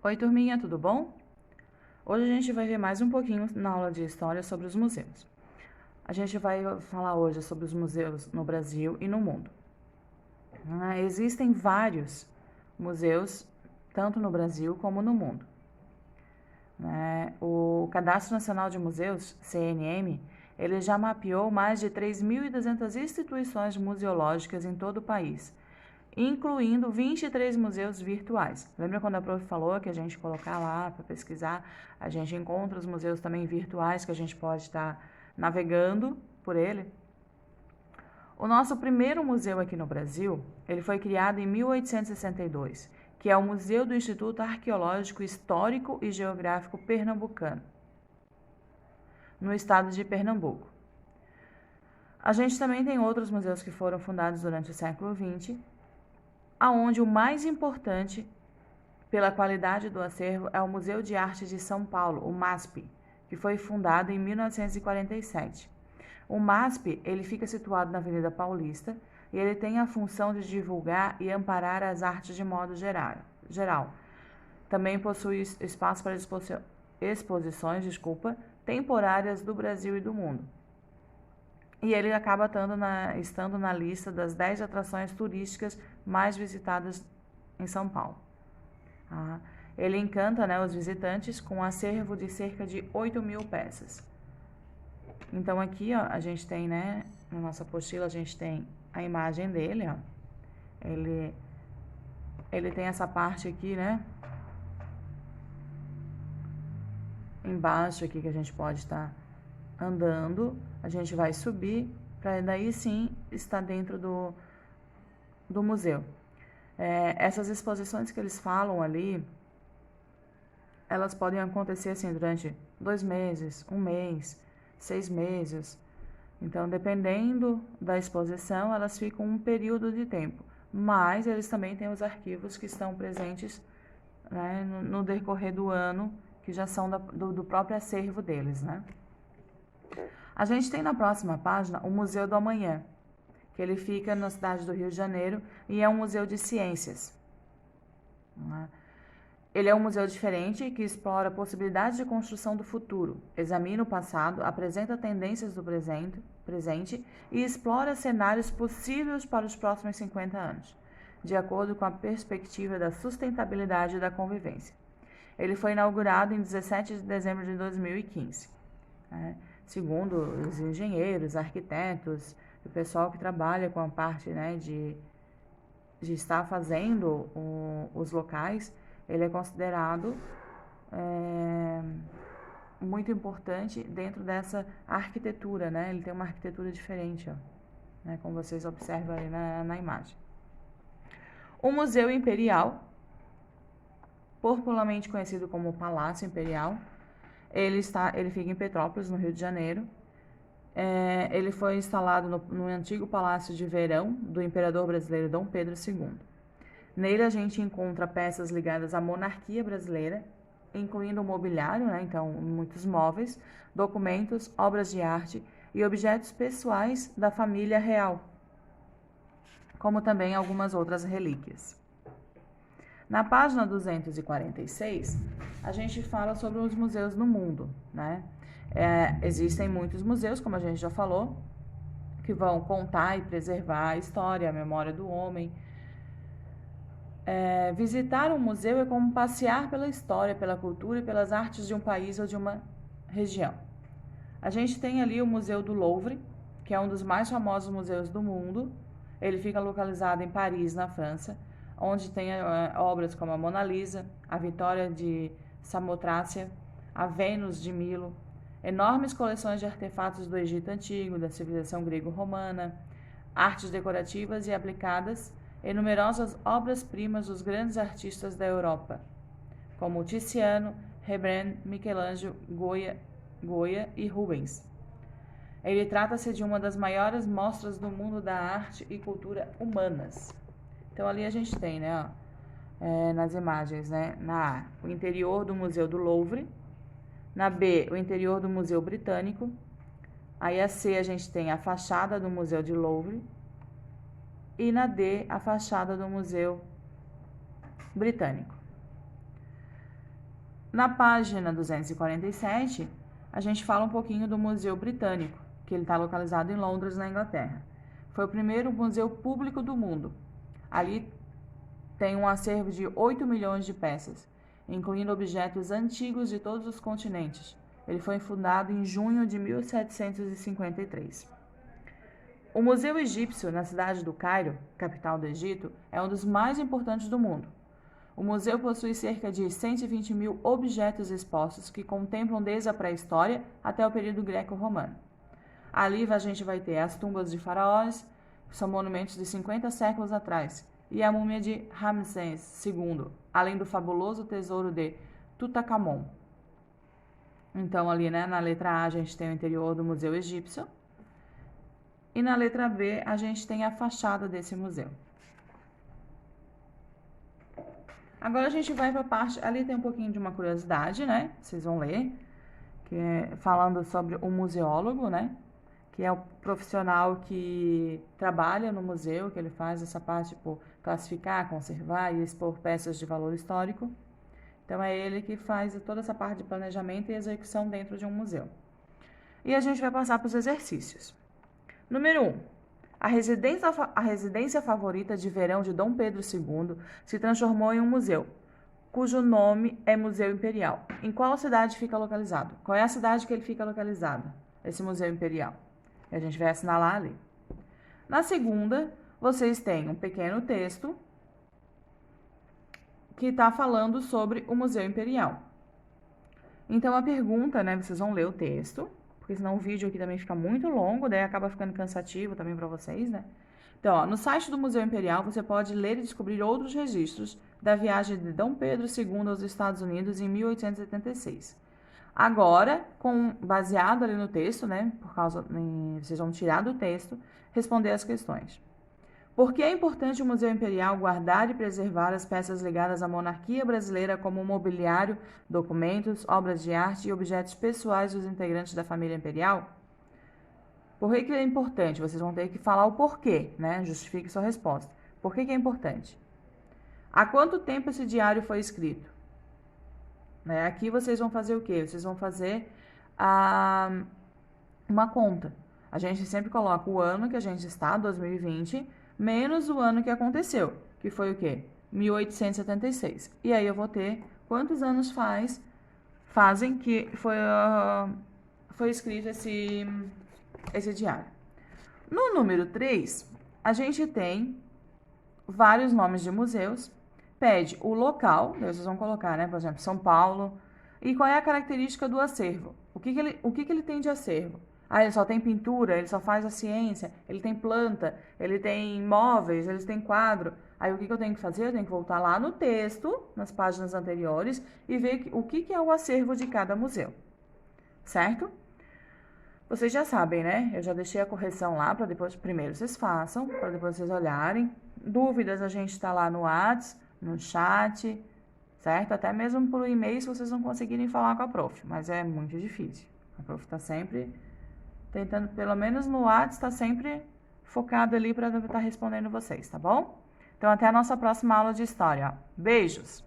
Oi, turminha, tudo bom? Hoje a gente vai ver mais um pouquinho na aula de história sobre os museus. A gente vai falar hoje sobre os museus no Brasil e no mundo. Existem vários museus, tanto no Brasil como no mundo. O Cadastro Nacional de Museus, CNM, ele já mapeou mais de 3.200 instituições museológicas em todo o país, incluindo 23 museus virtuais. Lembra quando a prof falou que a gente colocar lá para pesquisar, a gente encontra os museus também virtuais que a gente pode estar navegando por ele? O nosso primeiro museu aqui no Brasil, ele foi criado em 1862, que é o Museu do Instituto Arqueológico Histórico e Geográfico Pernambucano, no estado de Pernambuco. A gente também tem outros museus que foram fundados durante o século XX, aonde o mais importante pela qualidade do acervo é o Museu de Arte de São Paulo, o MASP, que foi fundado em 1947. O MASP, ele fica situado na Avenida Paulista e ele tem a função de divulgar e amparar as artes de modo geral. Também possui espaço para exposições, temporárias do Brasil e do mundo. E ele acaba estando na lista das 10 atrações turísticas mais visitadas em São Paulo. Ele encanta, os visitantes com um acervo de cerca de 8.000 peças. Então aqui, a gente tem, na nossa apostila, a gente tem a imagem dele, Ele tem essa parte aqui, embaixo aqui que a gente pode estar andando, a gente vai subir para daí sim estar dentro do museu. Essas exposições que eles falam ali, elas podem acontecer assim durante 2 meses, 1 mês, 6 meses. Então, dependendo da exposição, elas ficam um período de tempo. Mas eles também têm os arquivos que estão presentes no decorrer do ano, que já são do próprio acervo deles, A gente tem na próxima página o Museu do Amanhã, que ele fica na cidade do Rio de Janeiro e é um museu de ciências. Ele é um museu diferente que explora possibilidades de construção do futuro, examina o passado, apresenta tendências do presente e explora cenários possíveis para os próximos 50 anos, de acordo com a perspectiva da sustentabilidade e da convivência. Ele foi inaugurado em 17 de dezembro de 2015. Segundo os engenheiros, arquitetos, o pessoal que trabalha com a parte de estar fazendo os locais, ele é considerado muito importante dentro dessa arquitetura, Ele tem uma arquitetura diferente, como vocês observam aí na imagem. O Museu Imperial, popularmente conhecido como Palácio Imperial, ele fica em Petrópolis, no Rio de Janeiro. Ele foi instalado no antigo Palácio de Verão do imperador brasileiro Dom Pedro II. Nele a gente encontra peças ligadas à monarquia brasileira, incluindo mobiliário, então muitos móveis, documentos, obras de arte e objetos pessoais da família real, como também algumas outras relíquias. Na página 246, a gente fala sobre os museus no mundo, Existem muitos museus, como a gente já falou, que vão contar e preservar a história, a memória do homem. Visitar um museu é como passear pela história, pela cultura e pelas artes de um país ou de uma região. A gente tem ali o Museu do Louvre, que é um dos mais famosos museus do mundo. Ele fica localizado em Paris, na França, onde tem obras como a Mona Lisa, a Vitória de Samotrácia, a Vênus de Milo, enormes coleções de artefatos do Egito Antigo, da civilização grego-romana, artes decorativas e aplicadas e numerosas obras-primas dos grandes artistas da Europa, como Tiziano, Rembrandt, Michelangelo, Goya e Rubens. Ele trata-se de uma das maiores mostras do mundo da arte e cultura humanas. Então, ali a gente tem, nas imagens, na A, o interior do Museu do Louvre, na B, o interior do Museu Britânico, aí a C, a gente tem a fachada do Museu de Louvre, e na D, a fachada do Museu Britânico. Na página 247, a gente fala um pouquinho do Museu Britânico, que ele está localizado em Londres, na Inglaterra. Foi o primeiro museu público do mundo. Ali tem um acervo de 8 milhões de peças, incluindo objetos antigos de todos os continentes. Ele foi fundado em junho de 1753. O Museu Egípcio, na cidade do Cairo, capital do Egito, é um dos mais importantes do mundo. O museu possui cerca de 120 mil objetos expostos que contemplam desde a pré-história até o período greco-romano. Ali a gente vai ter as tumbas de faraós, que são monumentos de 50 séculos atrás, e a múmia de Ramsés II, além do fabuloso tesouro de Tutankhamon. Então, ali, né, na letra A, a gente tem o interior do Museu Egípcio, e na letra B, a gente tem a fachada desse museu. Agora a gente vai para a parte, ali tem um pouquinho de uma curiosidade, né? Vocês vão ler, que é falando sobre o museólogo, né? Que é o profissional que trabalha no museu, que ele faz essa parte por classificar, conservar e expor peças de valor histórico. Então é ele que faz toda essa parte de planejamento e execução dentro de um museu. E a gente vai passar para os exercícios. Número 1. A residência favorita de verão de Dom Pedro II se transformou em um museu, cujo nome é Museu Imperial. Em qual cidade fica localizado? Qual é a cidade que ele fica localizado, esse Museu Imperial? A gente vai assinalar ali. Na segunda, vocês têm um pequeno texto que está falando sobre o Museu Imperial. Então, a pergunta, né, vocês vão ler o texto, porque senão o vídeo aqui também fica muito longo, daí acaba ficando cansativo também para vocês, né? Então, ó, no site do Museu Imperial, você pode ler e descobrir outros registros da viagem de Dom Pedro II aos Estados Unidos em 1876. Agora, baseado ali no texto, né, vocês vão tirar do texto, responder as questões. Por que é importante o Museu Imperial guardar e preservar as peças ligadas à monarquia brasileira como mobiliário, documentos, obras de arte e objetos pessoais dos integrantes da família imperial? Por que é importante? Vocês vão ter que falar o porquê, né? Justifique sua resposta. Por que é importante? Há quanto tempo esse diário foi escrito? Né? Aqui vocês vão fazer o quê? Vocês vão fazer uma conta. A gente sempre coloca o ano que a gente está, 2020, menos o ano que aconteceu, que foi o quê? 1876. E aí eu vou ter quantos anos fazem que foi escrito esse diário. No número 3, a gente tem vários nomes de museus, pede o local, vocês vão colocar, né, por exemplo, São Paulo, e qual é a característica do acervo? O que ele tem de acervo? Ah, ele só tem pintura, ele só faz a ciência, ele tem planta, ele tem móveis, ele tem quadro. Aí o que eu tenho que fazer? Eu tenho que voltar lá no texto, nas páginas anteriores, e ver o que é o acervo de cada museu, certo? Vocês já sabem, né? Eu já deixei a correção lá para depois, primeiro vocês façam, para depois vocês olharem. Dúvidas a gente está lá no WhatsApp, no chat, certo? Até mesmo por e-mail se vocês não conseguirem falar com a prof, mas é muito difícil. A prof está sempre tentando, pelo menos no WhatsApp, está sempre focado ali para estar respondendo vocês, tá bom? Então, até a nossa próxima aula de história. Beijos!